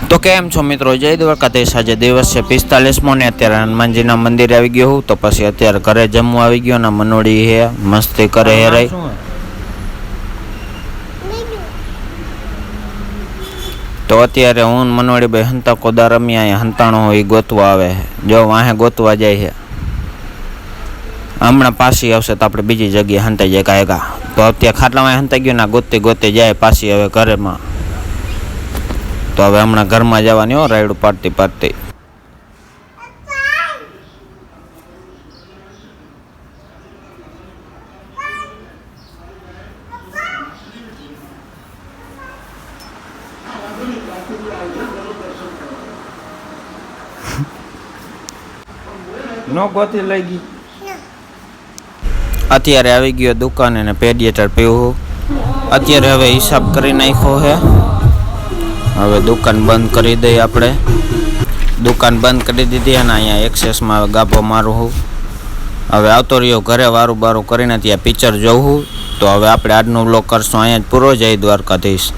તો કેમ છો મિત્રો, જય દ્વારકાધીશ। આજે દિવસ છે 45મો ને અત્યારે હનુમાનજીના મંદિરે આવી ગયો હું। તો પછી અત્યારે ઘરે જમવા આવી ગયો ને મનોડી હે મસ્તી કરે હે રહી। તો અત્યારે હું મનોડી ભાઈ હંતા કોદા રમ્યા હંતાણો હોય ગોતવા આવે જો વાહે ગોતવા જાય છે। હમણાં પાછી આવશે તો આપણે બીજી જગ્યાએ હંતાઈ જાય કાયગા। તો અત્યારે ખાટલામાં હંતાઈ ગયો ને ગોતે ગોતે જાય પાછી હવે ઘરેમાં। તો હવે હમણાં ઘરમાં જવાની હો રાયડું પાડતી પાડતી। નો ગોતી લઈ ગઈ અત્યારે આવી ગયો દુકાને ને પેડિયેટર પીવું। અત્યારે હવે હિસાબ કરી નાખ્યો છે। હવે દુકાન બંધ કરી દઈએ આપણે। દુકાન બંધ કરી દીધી અને અહીંયા એક્સેસમાં હવે ગાભો મારું હું। હવે આવતો રહ્યો ઘરે વારું બારું કરીને ત્યાં પિક્ચર જોઉં। તો હવે આપણે આજનો વ્લોગ કરશું અહીંયા જ પૂરો। જય દ્વારકાધીશ।